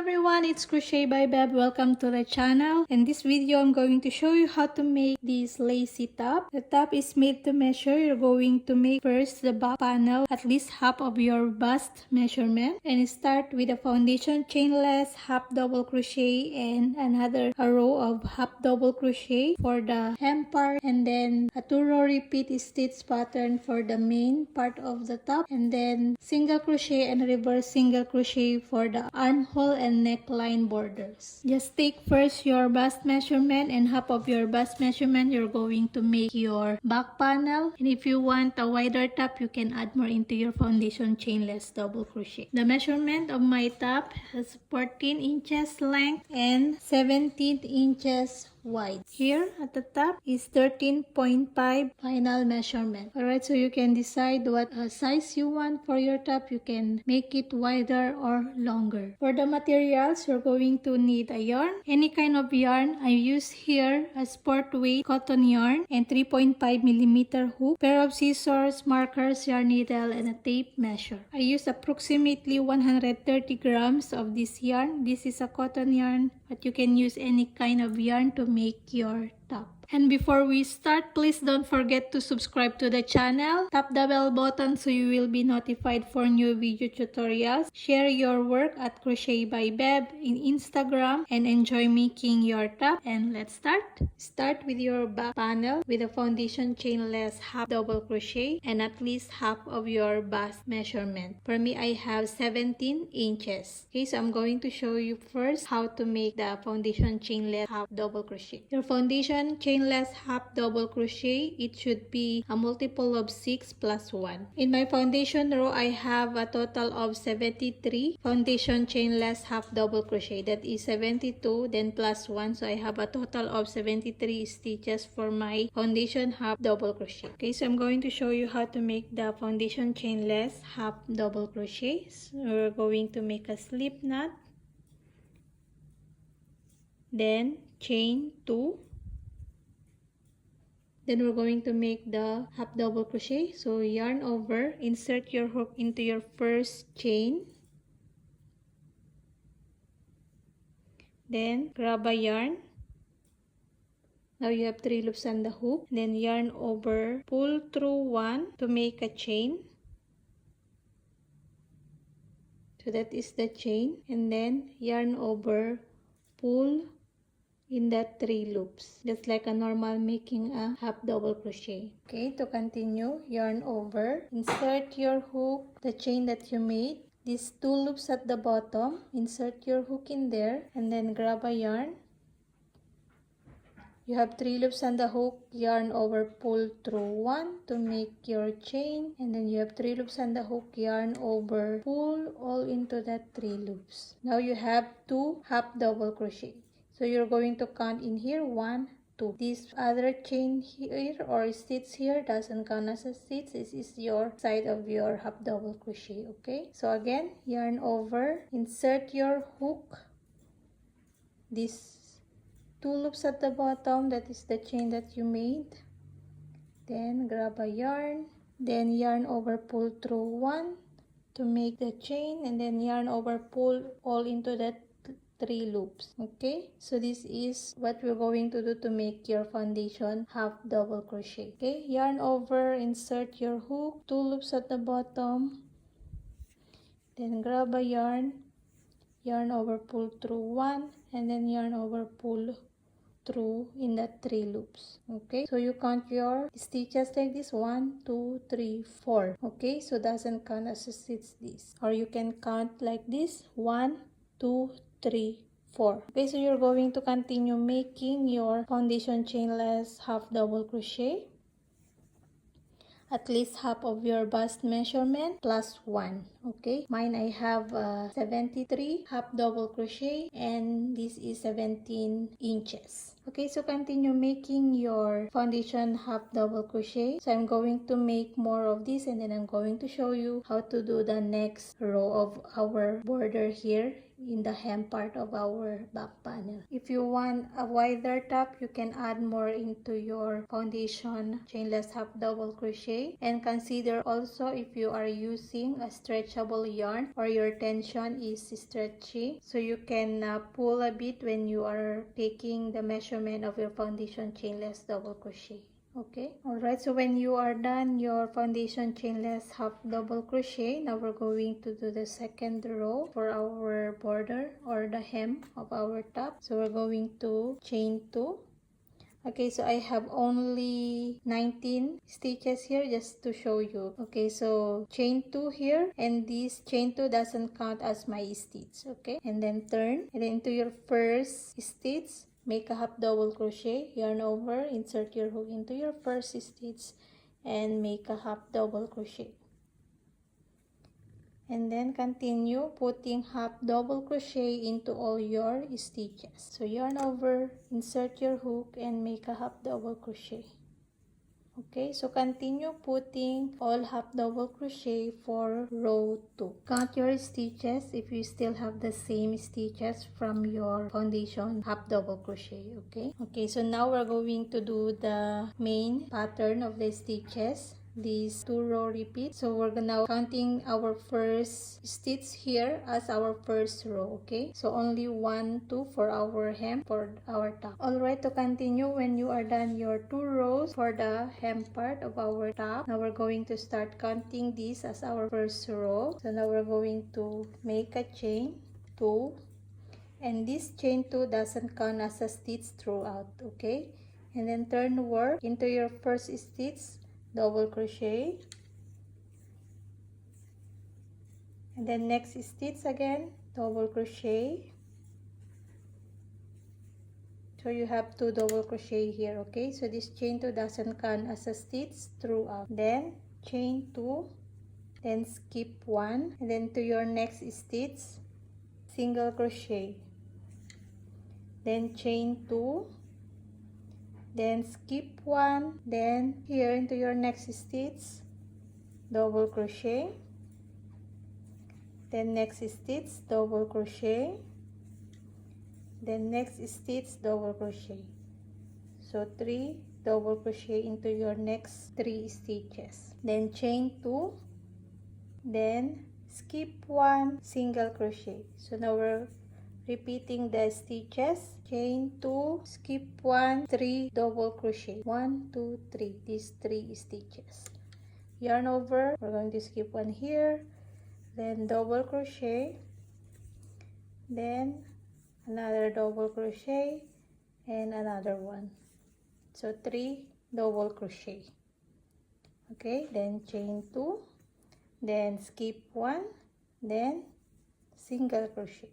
everyone, it's Crochet by Beb. Welcome to the channel. In this video, I'm going to show you how to make this lacy top. The top is made to measure. You're going to make first the back panel, at least half of your bust measurement. And start with a foundation chainless, half double crochet, and another row of half double crochet for the hem part. And then a 2-row repeat stitch pattern for the main part of the top. And then single crochet and reverse single crochet for the armhole and neckline borders. Just take first your bust measurement, and half of your bust measurement you're going to make your back panel. And if you want a wider top, you can add more into your foundation chainless double crochet. The measurement of my top has 14 inches length and 17 inches wide. Here at the top is 13.5 final measurement. Alright, so you can decide what size you want for your top. You can make it wider or longer. For the materials, you're going to need a yarn, any kind of yarn. I use here a sport weight cotton yarn and 3.5mm hook, pair of scissors, markers, yarn needle, and a tape measure. I use approximately 130 grams of this yarn. This is a cotton yarn, but you can use any kind of yarn to make your top. And before we start, please don't forget to subscribe to the channel. Tap the bell button so you will be notified for new video tutorials. Share your work at Crochet by Beb in Instagram and enjoy making your top. And let's start. Start with your back panel with a foundation chainless half double crochet and at least half of your bust measurement. For me, I have 17 inches. Okay, so I'm going to show you first how to make the foundation chainless half double crochet. Your foundation chainless half double crochet, it should be a multiple of 6 plus 1. In my foundation row, I have a total of 73 foundation chainless half double crochet. That is 72 then plus 1, so I have a total of 73 stitches for my foundation half double crochet. Okay, so I'm going to show you how to make the foundation chainless half double crochet. So we're going to make a slip knot, then chain 2. Then we're going to make the half double crochet. So yarn over, insert your hook into your first chain, then grab a yarn. Now you have 3 loops on the hook, then yarn over, pull through 1 to make a chain. So that is the chain, and then yarn over, pull in that 3 loops, just like a normal making a half double crochet. Okay, to continue, yarn over, insert your hook, the chain that you made, these 2 loops at the bottom, insert your hook in there, and then grab a yarn. You have 3 loops on the hook, yarn over, pull through 1 to make your chain, and then you have 3 loops on the hook, yarn over, pull all into that 3 loops. Now you have 2 half double crochet. So you're going to count in here 1, 2. This other chain here or stitch here doesn't count as a stitch. This is your side of your half double crochet. Okay, so again, yarn over, insert your hook, these 2 loops at the bottom, that is the chain that you made, then grab a yarn, then yarn over, pull through 1 to make the chain, and then yarn over, pull all into that 3 loops. Okay, so this is what we're going to do to make your foundation half double crochet. Okay, yarn over, insert your hook, 2 loops at the bottom, then grab a yarn, yarn over, pull through 1, and then yarn over, pull through in that 3 loops. Okay, so you count your stitches like this, 1, 2, 3, 4. Okay, so doesn't count as a stitch this, or you can count like this, 1, 2, 3, 4. Okay, so you're going to continue making your foundation chainless half double crochet, at least half of your bust measurement plus 1. Okay, mine I have 73 half double crochet, and this is 17 inches. Okay, so continue making your foundation half double crochet. So I'm going to make more of this, and then I'm going to show you how to do the next row of our border here in the hem part of our back panel. If you want a wider top, you can add more into your foundation chainless half double crochet. And consider also if you are using a stretchable yarn or your tension is stretchy, so you can pull a bit when you are taking the measurement of your foundation chainless double crochet. Okay, alright, so when you are done your foundation chainless half double crochet, now we're going to do the second row for our border or the hem of our top. So we're going to chain 2. Okay, so I have only 19 stitches here just to show you. Okay, so chain 2 here, and this chain 2 doesn't count as my stitch. Okay, and then turn, and then into your first stitch, make a half double crochet, yarn over, insert your hook into your first stitch and make a half double crochet, and then continue putting half double crochet into all your stitches. So yarn over, insert your hook and make a half double crochet. Okay, so continue putting all half double crochet for row 2. Count your stitches if you still have the same stitches from your foundation half double crochet. Okay, so now we're going to do the main pattern of the stitches, these 2 row repeats. So we're gonna counting our first stitch here as our first row. Okay, so only 1 2 for our hem for our top. Alright, to continue, when you are done your 2 rows for the hem part of our top, now we're going to start counting this as our first row. So now we're going to make a chain 2, and this chain 2 doesn't count as a stitch throughout. Okay, and then turn work into your first stitch, double crochet, and then next stitch again, double crochet. So you have 2 double crochet here. Okay, so this chain 2 doesn't count as a stitch throughout. Then chain 2, then skip 1, and then to your next stitch, single crochet, then chain 2, then skip 1, then here into your next stitch, double crochet, then next stitch, double crochet, then next stitch, double crochet. So 3 double crochet into your next 3 stitches, then chain 2, then skip 1, single crochet. So now we're repeating the stitches, chain 2, skip 1, 3 double crochet, 1 2 3, these 3 stitches, yarn over, we're going to skip 1 here, then double crochet, then another double crochet and another one, so 3 double crochet. Okay, then chain 2, then skip 1, then single crochet,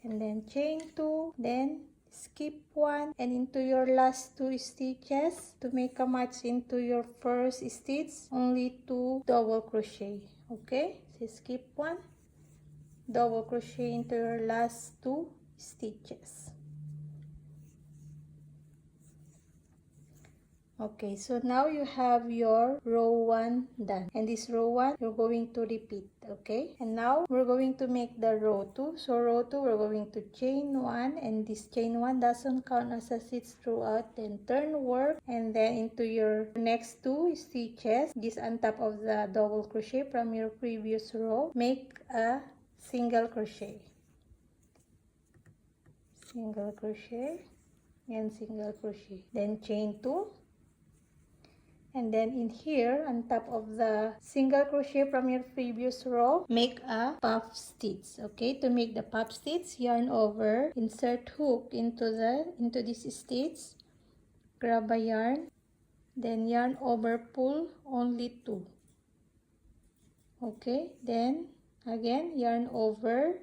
and then chain 2, then skip 1, and into your last 2 stitches to make a match into your first stitch, only 2 double crochet. Okay, so skip 1, double crochet into your last 2 stitches. Okay, so now you have your row 1 done, and this row 1 you're going to repeat. Okay, and now we're going to make the row 2. So row 2 we're going to chain 1, and this chain 1 doesn't count as a stitch throughout. Then turn work, and then into your next 2 stitches, this on top of the double crochet from your previous row, make a single crochet, single crochet and single crochet, then chain 2, and then in here on top of the single crochet from your previous row, make a puff stitch. Okay, to make the puff stitch, yarn over, insert hook into this stitch, grab a yarn, then yarn over, pull only 2. Okay, then again yarn over,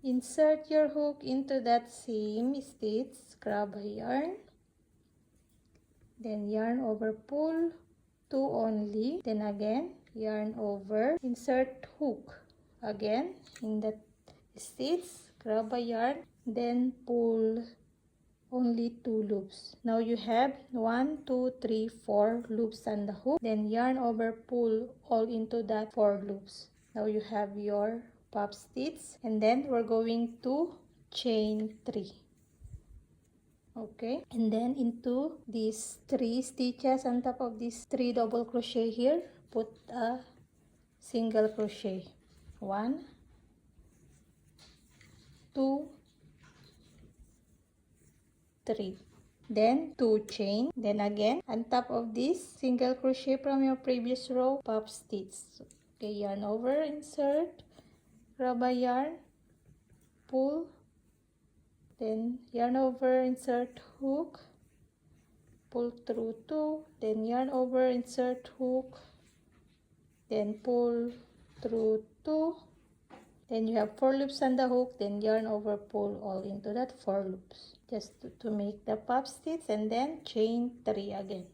insert your hook into that same stitch, grab a yarn, then yarn over, pull 2 only, then again yarn over, insert hook again in that stitch, grab a yarn, then pull only 2 loops. Now you have 1 2 3 4 loops on the hook, then yarn over, pull all into that 4 loops. Now you have your puff stitch, and then we're going to chain 3. Okay, and then into these 3 stitches on top of these 3 double crochet here, put a single crochet. 1, 2, 3. Then 2 chain. Then again, on top of this single crochet from your previous row, puff stitch. Okay, yarn over, insert, grab a yarn, pull, then yarn over, insert hook, pull through 2, then yarn over, insert hook, then pull through 2, then you have 4 loops on the hook, then yarn over, pull all into that 4 loops just to make the puff stitch, and then chain 3 again.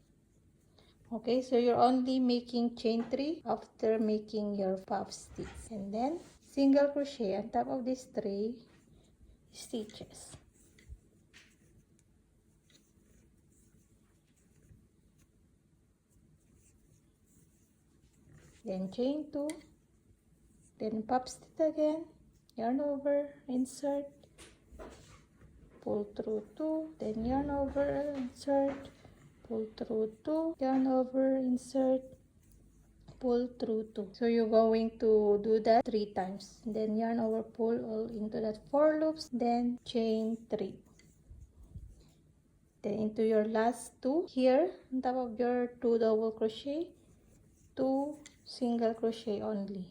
Okay, so you're only making chain 3 after making your puff stitch, and then single crochet on top of these 3 stitches. Then chain 2, then puff stitch again, yarn over, insert, pull through 2, then yarn over, insert, pull through 2, yarn over, insert, pull through 2. So you're going to do that 3 times. Then yarn over, pull all into that 4 loops, then chain 3. Then into your last 2 here on top of your 2 double crochet, 2 single crochet only.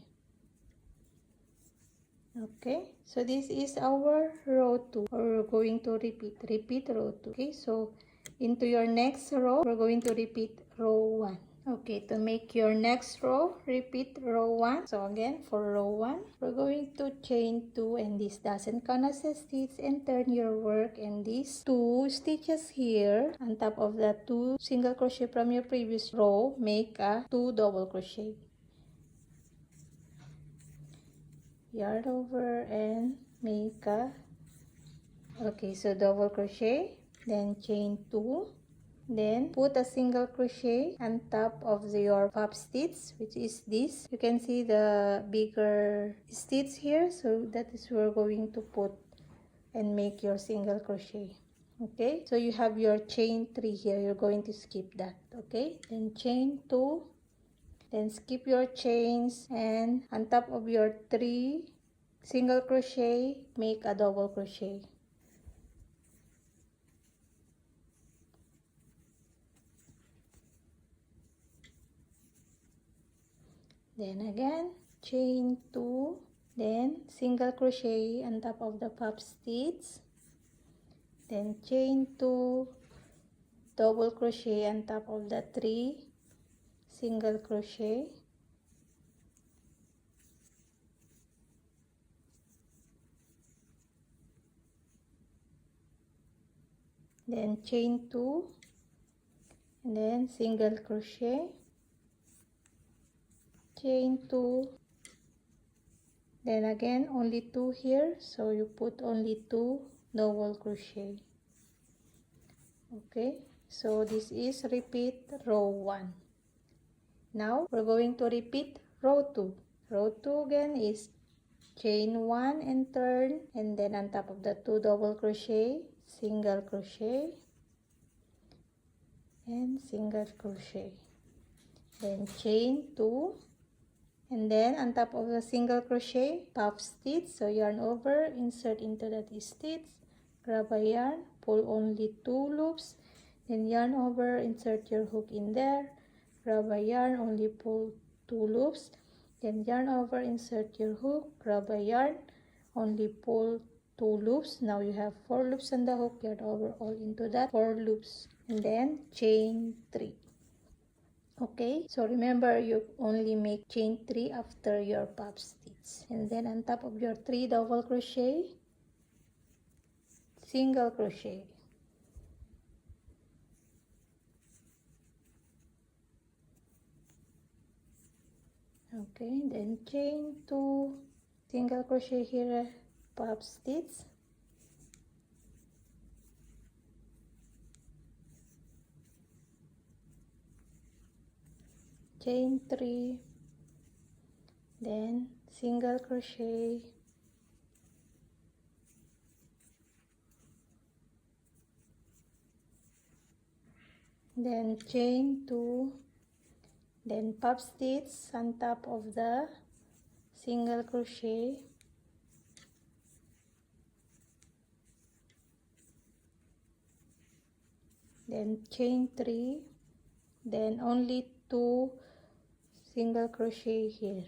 Okay, so this is our row 2, or we're going to repeat row 2. Okay, so into your next row, we're going to repeat row 1. Okay, to make your next row, repeat row 1. So again, for row 1, we're going to chain 2, and this doesn't count as a stitch, and turn your work, and these 2 stitches here on top of the 2 single crochet from your previous row, make a 2 double crochet. Yarn over and make a, okay, so double crochet, then chain 2, then put a single crochet on top of your puff stitch, which is this. You can see the bigger stitch here, so that is where we're going to put and make your single crochet. Okay, so you have your chain 3 here, you're going to skip that. Okay, then chain 2, then skip your chains, and on top of your 3 single crochet, make a double crochet. Then again, chain 2, then single crochet on top of the puff stitch, then chain 2, double crochet on top of the 3 single crochet, then chain 2, and then single crochet, chain 2, then again only 2 here, so you put only 2 double crochet. Okay, so this is repeat row 1. Now we're going to repeat row 2. Row 2 again is chain 1 and turn, and then on top of the 2 double crochet, single crochet and single crochet, then chain 2, and then on top of the single crochet, puff stitch. So yarn over, insert into that stitch, grab a yarn, pull only 2 loops, then yarn over, insert your hook in there, grab a yarn, only pull 2 loops, then yarn over, insert your hook, grab a yarn, only pull 2 loops. Now you have 4 loops on the hook, yarn over all into that 4 loops, and then chain 3. Okay, so remember, you only make chain 3 after your puff stitch, and then on top of your 3 double crochet, single crochet. Okay, then chain 2, single crochet here, puff stitch, chain 3, then single crochet, then chain 2, then puff stitch on top of the single crochet, then chain 3, then only 2 single crochet here.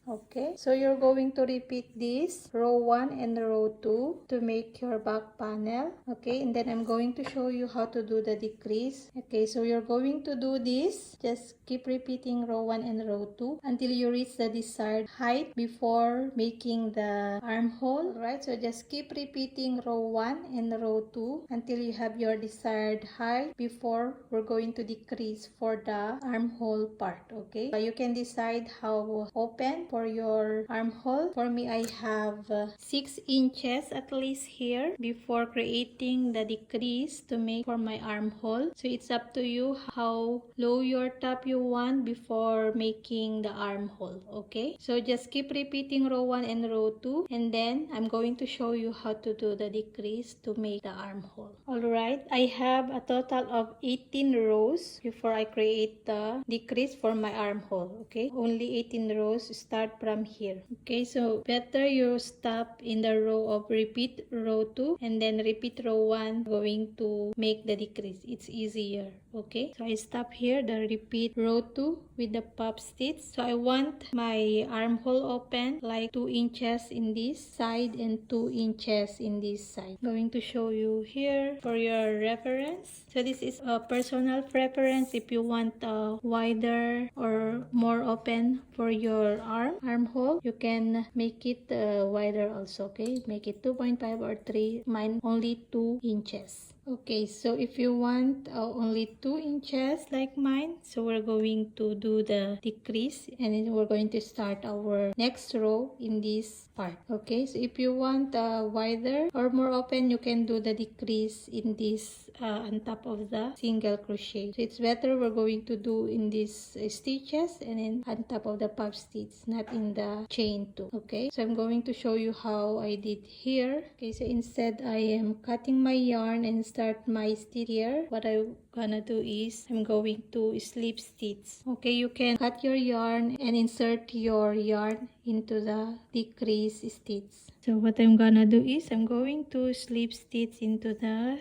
Okay, so you're going to repeat this row 1 and row 2 to make your back panel. Okay, and then I'm going to show you how to do the decrease. Okay, so you're going to do this, just keep repeating row 1 and row 2 until you reach the desired height before making the armhole. Alright, so just keep repeating row 1 and row 2 until you have your desired height before we're going to decrease for the armhole part. Okay, you can decide how open for your armhole. For me, I have 6 inches at least here before creating the decrease to make for my armhole. So it's up to you how low your top you want before making the armhole. Okay, so just keep repeating row 1 and row 2, and then I'm going to show you how to do the decrease to make the armhole. Alright, I have a total of 18 rows before I create the decrease for my armhole. Okay, only 18 rows. Start from here. Okay, so better you stop in the row of repeat row 2 and then repeat row 1 going to make the decrease. It's easier. Okay, so I stop here the repeat row 2 with the puff stitch. So I want my armhole open like 2 inches in this side and 2 inches in this side. Going to show you here for your reference. So this is a personal preference. If you want wider or more open for your armhole, you can make it wider also. Okay, make it 2.5 or 3. Mine only 2 inches. Okay, so if you want only 2 inches like mine, so we're going to do the decrease and then we're going to start our next row in this part. Okay, so if you want wider or more open, you can do the decrease in this on top of the single crochet. So it's better we're going to do in these stitches and then on top of the puff stitch, not in the chain 2. Okay, so I'm going to show you how I did here. Okay, so instead I am cutting my yarn and start my stitch here. What I'm gonna do is I'm going to slip stitch. Okay, you can cut your yarn and insert your yarn into the decrease stitch. So what I'm gonna do is I'm going to slip stitch into the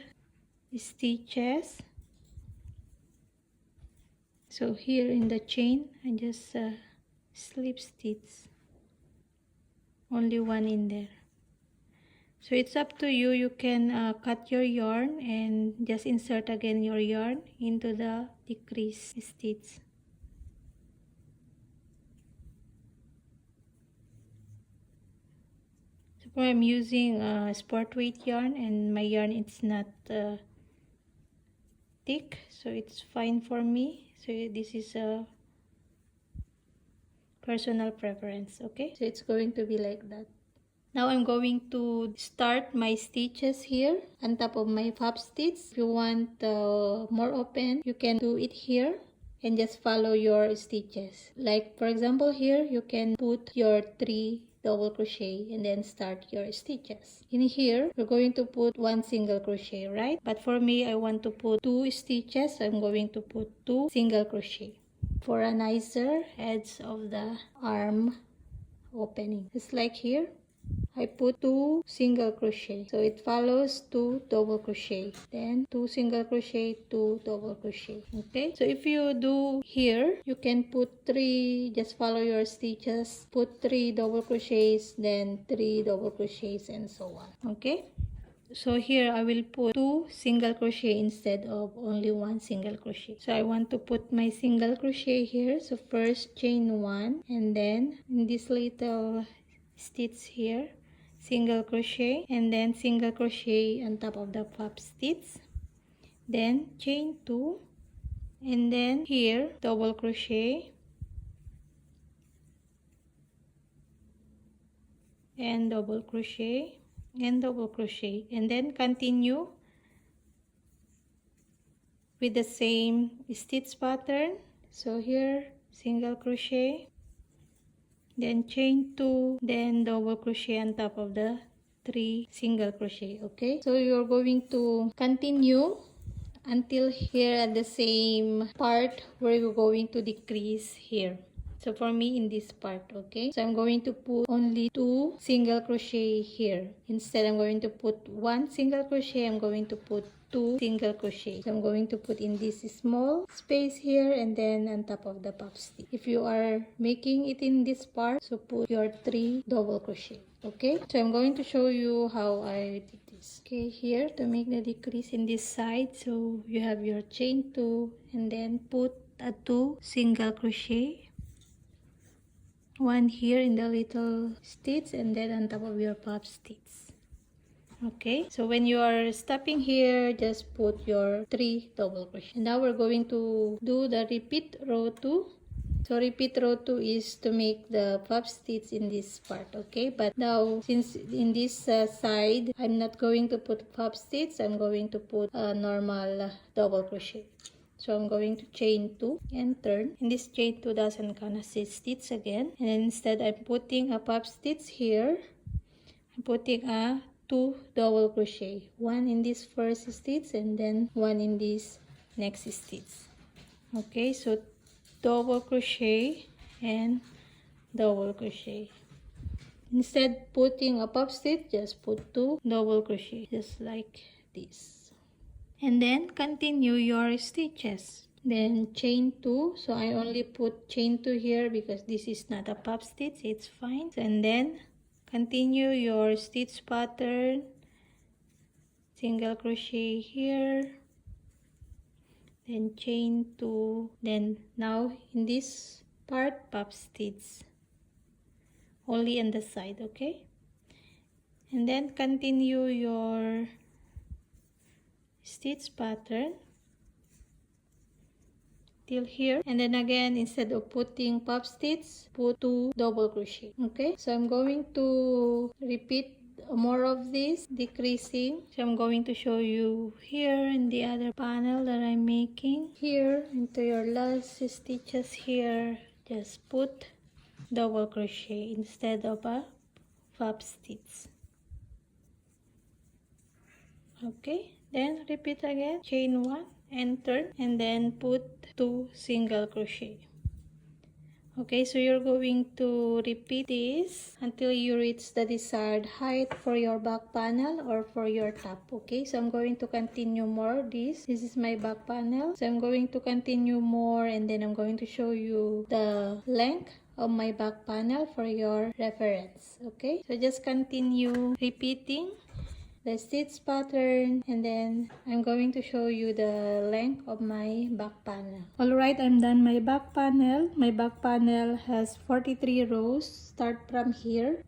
stitches. So here in the chain I just slip stitch, only one in there. So it's up to you. You can cut your yarn and just insert again your yarn into the decrease stitch. So I'm using sport weight yarn and my yarn it's not thick, so it's fine for me. So this is a personal preference. Okay, so it's going to be like that. Now I'm going to start my stitches here on top of my puff stitch. If you want more open, you can do it here and just follow your stitches. Like for example here, you can put your 3 double crochet and then start your stitches. In here, we're going to put 1 single crochet, right? But for me, I want to put 2 stitches, so I'm going to put 2 single crochet for a nicer edge of the arm opening. Just like here. I put 2 single crochet, so it follows 2 double crochet, then 2 single crochet, 2 double crochet. Okay, so if you do here, you can put 3, just follow your stitches, put 3 double crochets, then 3 double crochets, and so on. Okay, so here I will put 2 single crochet instead of only 1 single crochet. So I want to put my single crochet here. So first chain 1 and then in this little stitch here, single crochet and then single crochet on top of the puff stitch, then chain 2 and then here double crochet and double crochet and double crochet, and then continue with the same stitch pattern. So here single crochet, then chain 2, then double crochet on top of the 3 single crochet. Okay, so you're going to continue until here at the same part where you're going to decrease here. So for me in this part, okay, so I'm going to put only 2 single crochet here. Instead, I'm going to put 1 single crochet. I'm going to put 2 single crochet. So I'm going to put in this small space here and then on top of the puff stitch. If you are making it in this part, so put your 3 double crochet. Okay, so I'm going to show you how I did this. Okay, here to make the decrease in this side, so you have your chain 2 and then put a 2 single crochet, 1 here in the little stitch and then on top of your puff stitch. Okay, so when you are stopping here, just put your 3 double crochet. Now we're going to do the repeat row 2. So repeat row 2 is to make the puff stitch in this part, okay? But now, since in this side, I'm not going to put puff stitch, I'm going to put a normal double crochet. So I'm going to chain 2 and turn. And this chain 2 doesn't gonna stitch again. And then instead, I'm putting a puff stitch here. I'm putting a 2 double crochet. 1 in this first stitch and then 1 in this next stitch. Okay, so double crochet and double crochet. Instead putting a puff stitch, just put 2 double crochet, just like this, and then continue your stitches. Then chain 2, so I only put chain 2 here because this is not a puff stitch, it's fine. And then continue your stitch pattern, single crochet here, then chain 2, then now in this part puff stitch only on the side, okay? And then continue your stitch pattern till here, and then again, instead of putting puff stitch, put 2 double crochet. Okay, so I'm going to repeat more of this decreasing. So I'm going to show you here in the other panel that I'm making. Here into your last stitches here, just put double crochet instead of a puff stitch. Okay, then repeat again, chain 1 and turn, and then put 2 single crochet. Okay, so you're going to repeat this until you reach the desired height for your back panel or for your top. Okay, so I'm going to continue more. This is my back panel, so I'm going to continue more, and then I'm going to show you the length of my back panel for your reference. Okay, so just continue repeating the stitch pattern, and then I'm going to show you the length of my back panel. Alright, I'm done my back panel. My back panel has 43 rows. Start from here,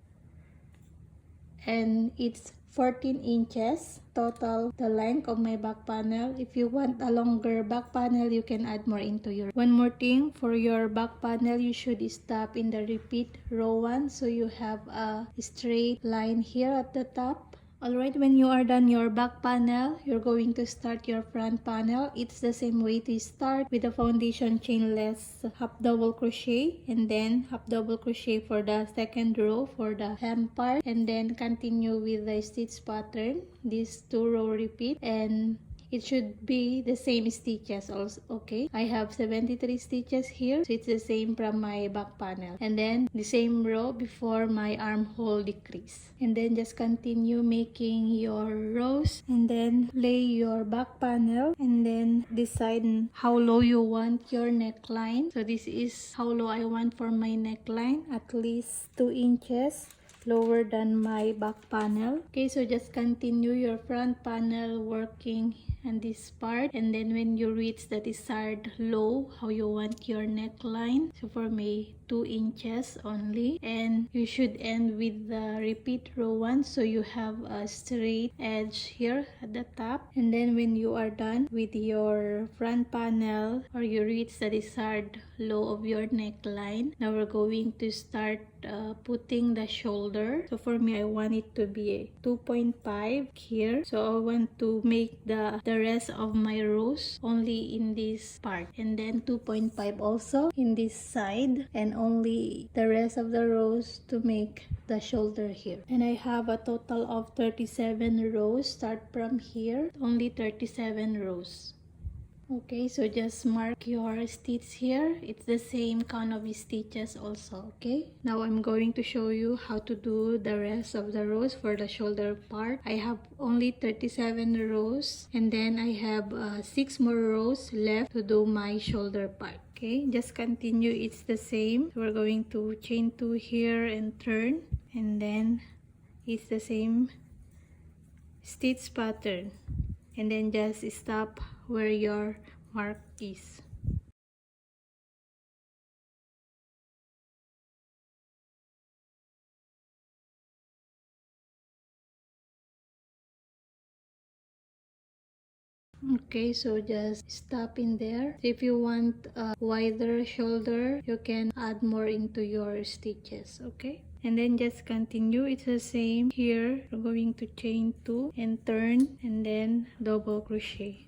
and it's 14 inches total the length of my back panel. If you want a longer back panel, you can add more into your. One more thing, for your back panel, you should stop in the repeat row 1, so you have a straight line here at the top. Alright, when you are done your back panel, you're going to start your front panel. It's the same way to start, with the foundation chainless half double crochet, and then half double crochet for the second row for the hem part, and then continue with the stitch pattern, this 2 row repeat, and it should be the same stitches also. Okay, I have 73 stitches here, so it's the same from my back panel, and then the same row before my armhole decrease, and then just continue making your rows, and then lay your back panel, and then decide how low you want your neckline. So this is how low I want for my neckline, at least 2 inches lower than my back panel. Okay, so just continue your front panel working on this part, and then when you reach the desired low how you want your neckline, so for me 2 inches only, and you should end with the repeat row 1, so you have a straight edge here at the top. And then when you are done with your front panel, or you reach the desired low of your neckline, now we're going to start putting the shoulder. So for me, I want it to be 2.5 here, so I want to make the the rest of my rows only in this part, and then 2.5 also in this side, and only the rest of the rows to make the shoulder here. And I have a total of 37 rows. Start from here, only 37 rows. Okay, so just mark your stitch here. It's the same count of stitches also. Okay, now I'm going to show you how to do the rest of the rows for the shoulder part. I have only 37 rows, and then I have 6 more rows left to do my shoulder part. Okay, just continue. It's the same. We're going to chain 2 here and turn, and then it's the same stitch pattern, and then just stop where your mark is. Okay, so just stop in there. If you want a wider shoulder, you can add more into your stitches. Okay, and then just continue. It's the same here. We're going to chain 2 and turn, and then double crochet,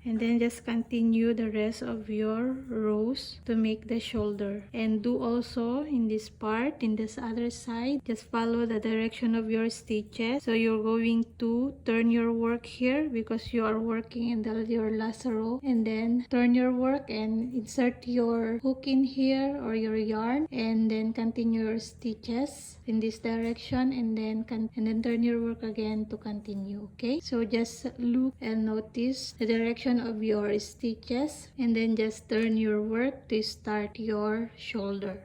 and then just continue the rest of your rows to make the shoulder. And do also in this part, in this other side, just follow the direction of your stitches. So you're going to turn your work here because you are working in your last row, and then turn your work and insert your hook in here or your yarn, and then continue your stitches in this direction, and then turn your work again to continue. Okay, so just look and notice the direction of your stitches, and then just turn your work to start your shoulder.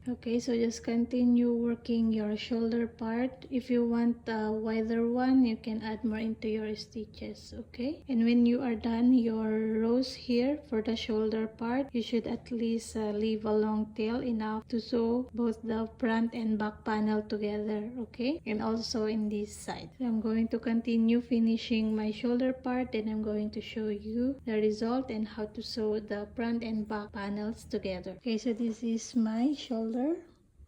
Okay, so just continue working your shoulder part. If you want a wider one, you can add more into your stitches. Okay, and when you are done your rows here for the shoulder part, you should at least leave a long tail enough to sew both the front and back panel together. Okay, and also in this side. So I'm going to continue finishing my shoulder part, and I'm going to show you the result and how to sew the front and back panels together. Okay, so this is my shoulder.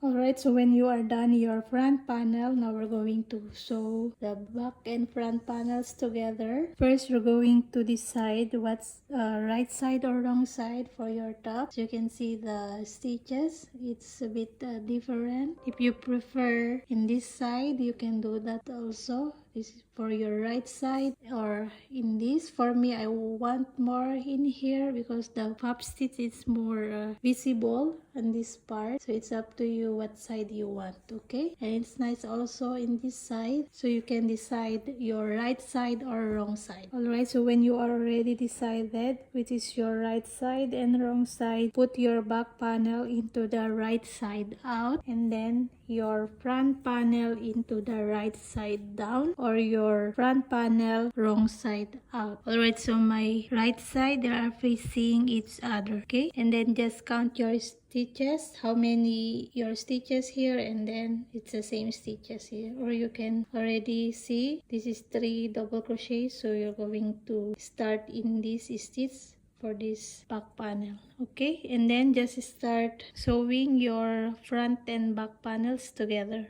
Alright, so when you are done your front panel, now we're going to sew the back and front panels together. First, we're going to decide what's right side or wrong side for your top. So you can see the stitches, it's a bit different. If you prefer in this side, you can do that also. This is for your right side, or in this. For me, I want more in here because the pop stitch is more visible on this part. So it's up to you what side you want. Okay, and it's nice also in this side, so you can decide your right side or wrong side. Alright, so when you are already decided which is your right side and wrong side, put your back panel into the right side out, and then your front panel into the right side down, or your front panel wrong side out. Alright, so my right side, they are facing each other. Okay, and then just count your stitches, how many your stitches here, and then it's the same stitches here. Or you can already see this is 3 double crochets, so you're going to start in this stitch for this back panel. Okay, and then just start sewing your front and back panels together,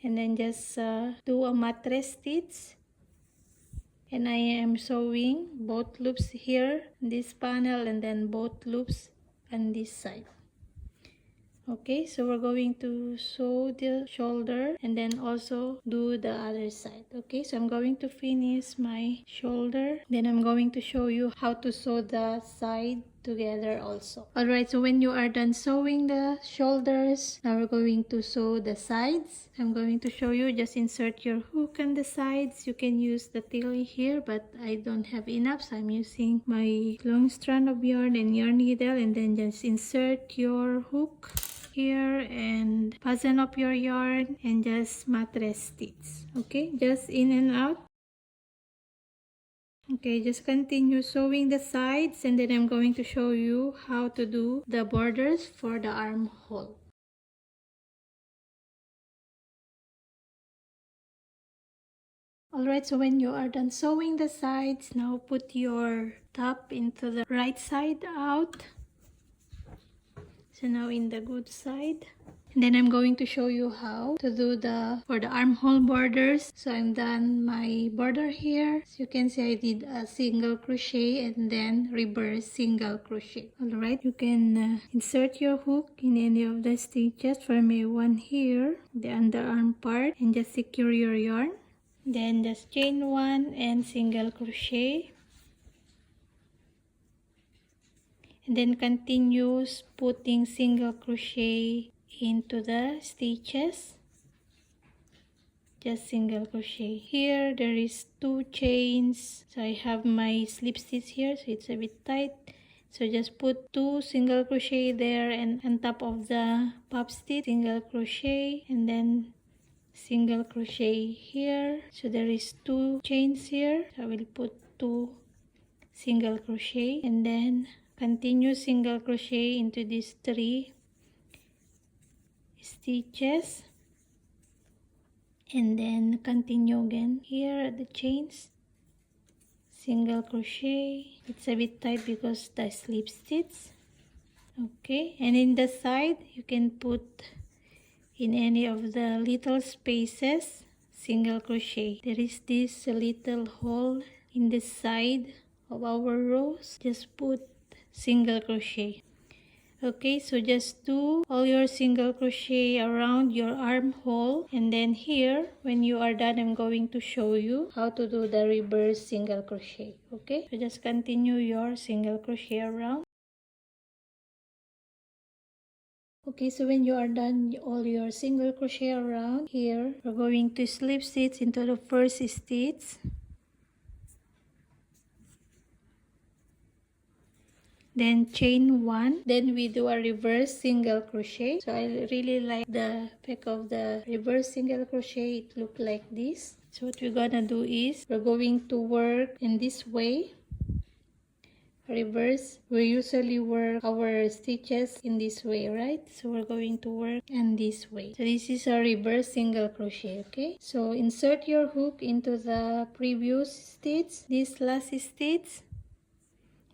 and then just do a mattress stitch. And I am sewing both loops here, this panel, and then both loops on this side. Okay, so we're going to sew the shoulder and then also do the other side. Okay, so I'm going to finish my shoulder, then I'm going to show you how to sew the side together also. Alright, so when you are done sewing the shoulders, now we're going to sew the sides. I'm going to show you. Just insert your hook on the sides. You can use the tail here, but I don't have enough, so I'm using my long strand of yarn and yarn needle, and then just insert your hook here and fasten up your yarn and just mattress stitch. Okay, just in and out. Okay, just continue sewing the sides, and then I'm going to show you how to do the borders for the armhole. Alright, so when you are done sewing the sides, now put your top into the right side out. So now in the good side. And then I'm going to show you how to do for the armhole borders. So I'm done my border here. As you can see, I did a single crochet and then reverse single crochet. Alright, you can insert your hook in any of the stitches. For me, one here, the underarm part, and just secure your yarn. Then just chain one and single crochet. And then continues putting single crochet into the stitches. Just single crochet. Here there is 2 chains, so I have my slip stitch here, so it's a bit tight. So just put 2 single crochet there, and on top of the pop stitch, single crochet, and then single crochet here. So there is 2 chains here, so I will put 2 single crochet, and then continue single crochet into these 3 stitches, and then continue again here at the chains, single crochet. It's a bit tight because the slip stitch. Okay, and in the side you can put in any of the little spaces single crochet. There is this little hole in the side of our rows, just put single crochet. Okay, so just do all your single crochet around your armhole, and then here when you are done, I'm going to show you how to do the reverse single crochet. Okay, so just continue your single crochet around. Okay, so when you are done all your single crochet around here, we're going to slip stitch into the first stitch. Then chain 1, then we do a reverse single crochet. So I really like the effect of the reverse single crochet. It look like this. So what we're gonna do is we're going to work in this way. Reverse, we usually work our stitches in this way, right? So we're going to work in this way. So this is a reverse single crochet. Okay, so insert your hook into the previous stitch, this last stitch.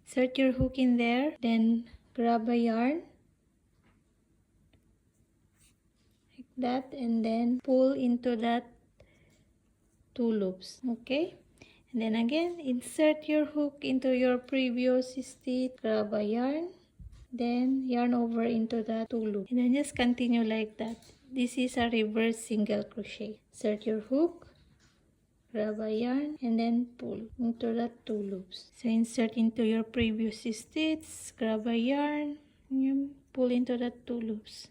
Insert your hook in there, then grab a yarn like that, and then pull into that 2 loops. Okay, and then again insert your hook into your previous stitch, grab a yarn, then yarn over into the 2 loops, and then just continue like that. This is a reverse single crochet. Insert your hook, grab a yarn, and then pull into the 2 loops. So insert into your previous stitch, grab a yarn, and pull into the 2 loops.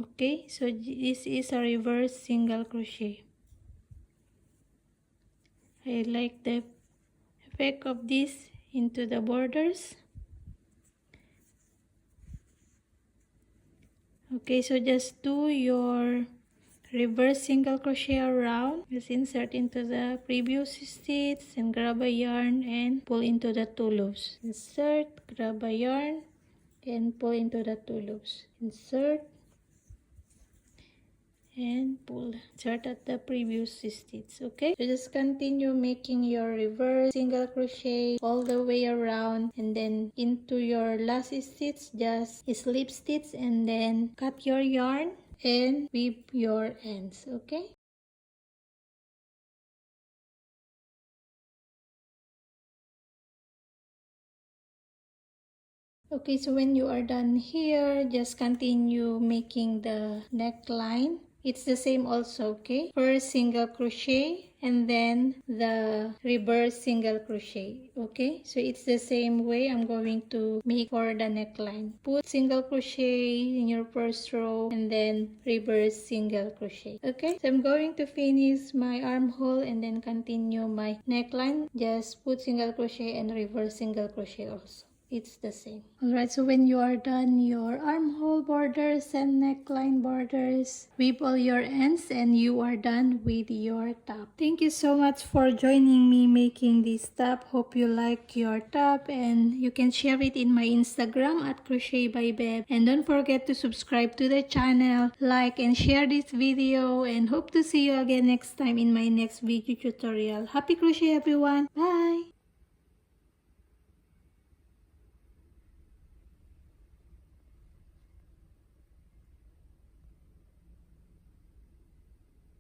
Okay, so this is a reverse single crochet. I like the effect of this into the borders. Okay, so just do your reverse single crochet around. Just insert into the previous stitch and grab a yarn and pull into the 2 loops. Insert, grab a yarn and pull into the 2 loops. Insert and pull. Insert at the previous stitch. Okay, so just continue making your reverse single crochet all the way around, and then into your last stitch just slip stitch and then cut your yarn and weave your ends. Okay, okay, so when you are done here, just continue making the neckline. It's the same also. Okay, first single crochet and then the reverse single crochet. Okay, so it's the same way I'm going to make for the neckline. Put single crochet in your first row and then reverse single crochet. Okay, so I'm going to finish my armhole and then continue my neckline. Just put single crochet and reverse single crochet also. It's the same. Alright, so when you are done your armhole borders and neckline borders, weave all your ends and you are done with your top. Thank you so much for joining me making this top. Hope you like your top, and you can share it in my Instagram at Crochet by Beb. And don't forget to subscribe to the channel, like and share this video, and hope to see you again next time in my next video tutorial. Happy crochet everyone! Bye!